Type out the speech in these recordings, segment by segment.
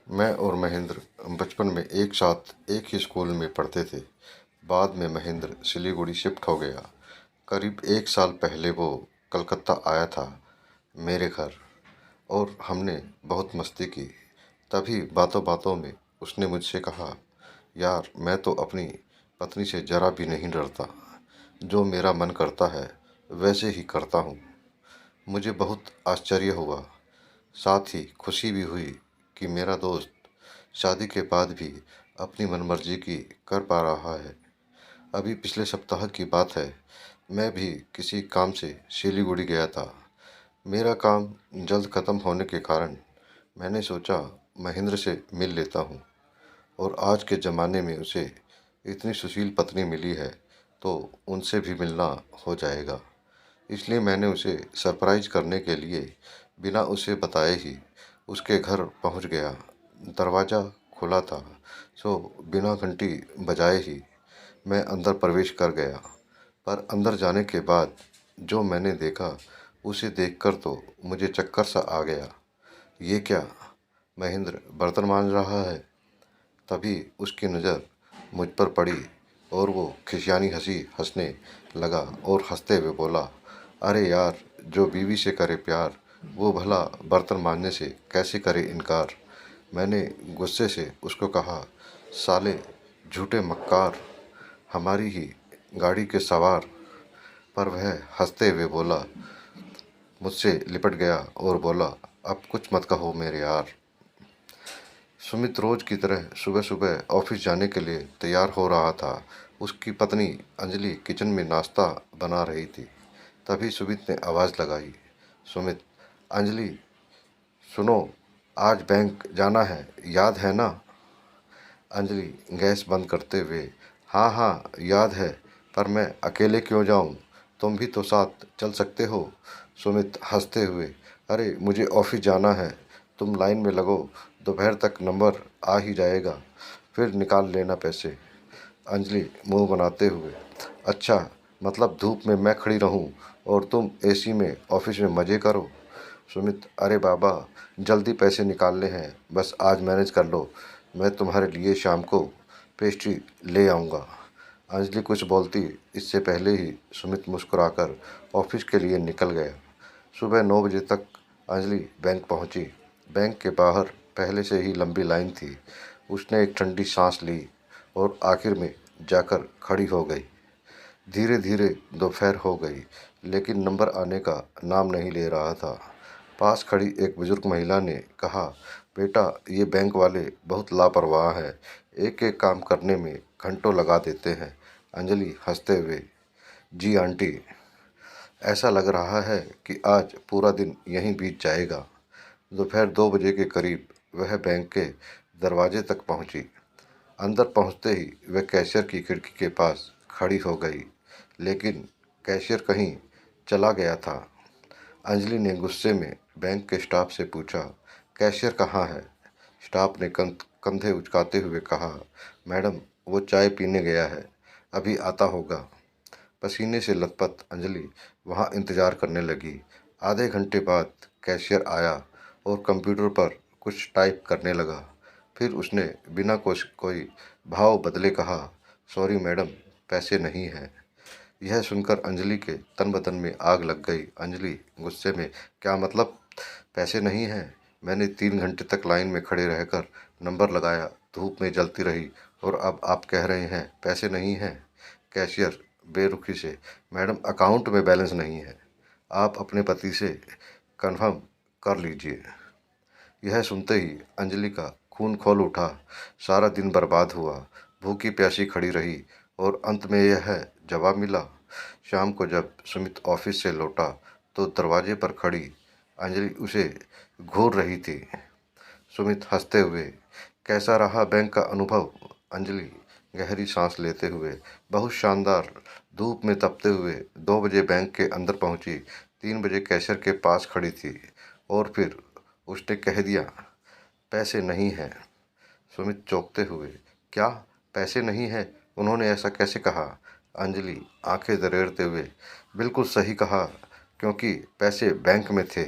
मैं और महेंद्र बचपन में एक साथ एक ही स्कूल में पढ़ते थे। बाद में महेंद्र सिलीगुड़ी शिफ्ट हो गया। करीब एक साल पहले वो कलकत्ता आया था मेरे घर, और हमने बहुत मस्ती की। तभी बातों बातों में उसने मुझसे कहा, यार मैं तो अपनी पत्नी से जरा भी नहीं डरता। जो मेरा मन करता है वैसे ही करता हूँ। मुझे बहुत आश्चर्य हुआ, साथ ही खुशी भी हुई कि मेरा दोस्त शादी के बाद भी अपनी मनमर्जी की कर पा रहा है। अभी पिछले सप्ताह की बात है, मैं भी किसी काम से सिलीगुड़ी गया था। मेरा काम जल्द ख़त्म होने के कारण मैंने सोचा महेंद्र से मिल लेता हूँ, और आज के ज़माने में उसे इतनी सुशील पत्नी मिली है तो उनसे भी मिलना हो जाएगा। इसलिए मैंने उसे सरप्राइज करने के लिए बिना उसे बताए ही उसके घर पहुंच गया। दरवाज़ा खुला था, सो बिना घंटी बजाए ही मैं अंदर प्रवेश कर गया। पर अंदर जाने के बाद जो मैंने देखा, उसे देखकर तो मुझे चक्कर सा आ गया। ये क्या, महेंद्र बर्तन मांज रहा है? तभी उसकी नज़र मुझ पर पड़ी और वो खिसियानी हंसी हंसने लगा और हंसते हुए बोला, अरे यार, जो बीवी से करे प्यार वो भला बर्तन मांजने से कैसे करे इनकार। मैंने गुस्से से उसको कहा, साले झूठे मक्कार, हमारी ही गाड़ी के सवार। पर वह हंसते हुए बोला, मुझसे लिपट गया और बोला, अब कुछ मत कहो मेरे यार। सुमित रोज की तरह सुबह सुबह ऑफिस जाने के लिए तैयार हो रहा था। उसकी पत्नी अंजलि किचन में नाश्ता बना रही थी। तभी सुमित ने आवाज़ लगाई, सुमित, अंजलि, सुनो, आज बैंक जाना है, याद है ना? अंजलि गैस बंद करते हुए, हाँ हाँ याद है, पर मैं अकेले क्यों जाऊँ? तुम भी तो साथ चल सकते हो। सुमित हंसते हुए, अरे मुझे ऑफिस जाना है, तुम लाइन में लगो, दोपहर तक नंबर आ ही जाएगा, फिर निकाल लेना पैसे। अंजलि मुंह बनाते हुए, अच्छा, मतलब धूप में मैं खड़ी रहूं और तुम एसी में ऑफिस में मज़े करो। सुमित, अरे बाबा, जल्दी पैसे निकालने हैं, बस आज मैनेज कर लो, मैं तुम्हारे लिए शाम को पेस्ट्री ले आऊँगा। अंजलि कुछ बोलती इससे पहले ही सुमित मुस्कुराकर ऑफिस के लिए निकल गया। सुबह 9 बजे तक अंजलि बैंक पहुंची। बैंक के बाहर पहले से ही लंबी लाइन थी। उसने एक ठंडी सांस ली और आखिर में जाकर खड़ी हो गई। धीरे धीरे दोपहर हो गई, लेकिन नंबर आने का नाम नहीं ले रहा था। पास खड़ी एक बुजुर्ग महिला ने कहा, बेटा, ये बैंक वाले बहुत लापरवाह हैं, एक एक काम करने में घंटों लगा देते हैं। अंजलि हंसते हुए, जी आंटी, ऐसा लग रहा है कि आज पूरा दिन यहीं बीत जाएगा। दोपहर 2 बजे के करीब वह बैंक के दरवाजे तक पहुंची। अंदर पहुंचते ही वह कैशियर की खिड़की के पास खड़ी हो गई, लेकिन कैशियर कहीं चला गया था। अंजलि ने गुस्से में बैंक के स्टाफ से पूछा, कैशियर कहाँ है? स्टाफ ने कंधे उचकाते हुए कहा, मैडम, वो चाय पीने गया है, अभी आता होगा। पसीने से लथपथ अंजलि वहाँ इंतज़ार करने लगी। आधे घंटे बाद कैशियर आया और कंप्यूटर पर कुछ टाइप करने लगा। फिर उसने बिना कोई भाव बदले कहा, सॉरी मैडम, पैसे नहीं हैं। यह सुनकर अंजलि के तन बदन में आग लग गई। अंजलि गुस्से में, क्या मतलब पैसे नहीं हैं? मैंने 3 घंटे तक लाइन में खड़े रहकर नंबर लगाया, धूप में जलती रही, और अब आप कह रहे हैं पैसे नहीं हैं? कैशियर बेरुखी से, मैडम, अकाउंट में बैलेंस नहीं है, आप अपने पति से कन्फर्म कर लीजिए। यह सुनते ही अंजलि का खून खौल उठा। सारा दिन बर्बाद हुआ, भूखी प्यासी खड़ी रही, और अंत में यह जवाब मिला। शाम को जब सुमित ऑफिस से लौटा तो दरवाजे पर खड़ी अंजलि उसे घूर रही थी। सुमित हंसते हुए, कैसा रहा बैंक का अनुभव? अंजलि गहरी सांस लेते हुए, बहुत शानदार। धूप में तपते हुए 2 बजे बैंक के अंदर पहुंची, 3 बजे कैशियर के पास खड़ी थी, और फिर उसने कह दिया, पैसे नहीं हैं। सुमित चौंकते हुए, क्या पैसे नहीं हैं? उन्होंने ऐसा कैसे कहा? अंजलि आंखें दरेड़ते हुए, बिल्कुल सही कहा, क्योंकि पैसे बैंक में थे,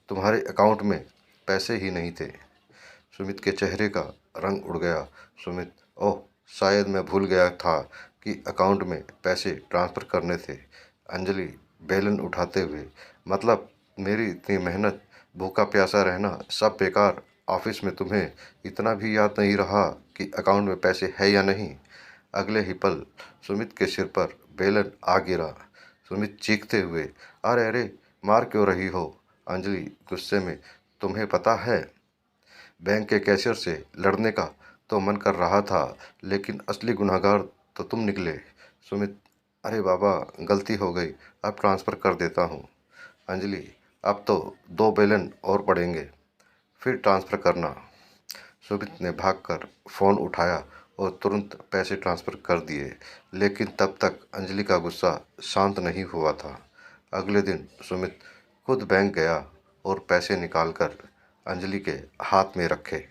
तुम्हारे अकाउंट में पैसे ही नहीं थे। सुमित के चेहरे का रंग उड़ गया। सुमित, ओह, शायद मैं भूल गया था कि अकाउंट में पैसे ट्रांसफ़र करने थे। अंजलि बेलन उठाते हुए, मतलब मेरी इतनी मेहनत, भूखा प्यासा रहना सब बेकार। ऑफिस में तुम्हें इतना भी याद नहीं रहा कि अकाउंट में पैसे है या नहीं। अगले ही पल सुमित के सिर पर बेलन आ गिरा। सुमित चीखते हुए, अरे अरे, मार क्यों रही हो? अंजलि गुस्से में, तुम्हें पता है, बैंक के कैशियर से लड़ने का तो मन कर रहा था, लेकिन असली गुनहगार तो तुम निकले। सुमित, अरे बाबा, गलती हो गई, अब ट्रांसफ़र कर देता हूँ। अंजलि, अब तो 2 बेलन और पड़ेंगे, फिर ट्रांसफ़र करना। सुमित ने भागकर फ़ोन उठाया और तुरंत पैसे ट्रांसफ़र कर दिए, लेकिन तब तक अंजलि का गुस्सा शांत नहीं हुआ था। अगले दिन सुमित खुद बैंक गया और पैसे निकालकर अंजलि के हाथ में रखे।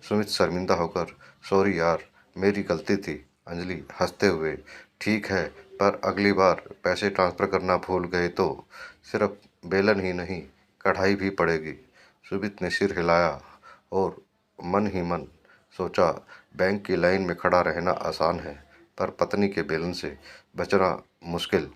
सुमित शर्मिंदा होकर, सॉरी यार, मेरी गलती थी। अंजलि हंसते हुए, ठीक है, पर अगली बार पैसे ट्रांसफ़र करना भूल गए तो सिर्फ बेलन ही नहीं, कढ़ाई भी पड़ेगी। सुमित ने सिर हिलाया और मन ही मन सोचा, बैंक की लाइन में खड़ा रहना आसान है, पर पत्नी के बेलन से बचना मुश्किल।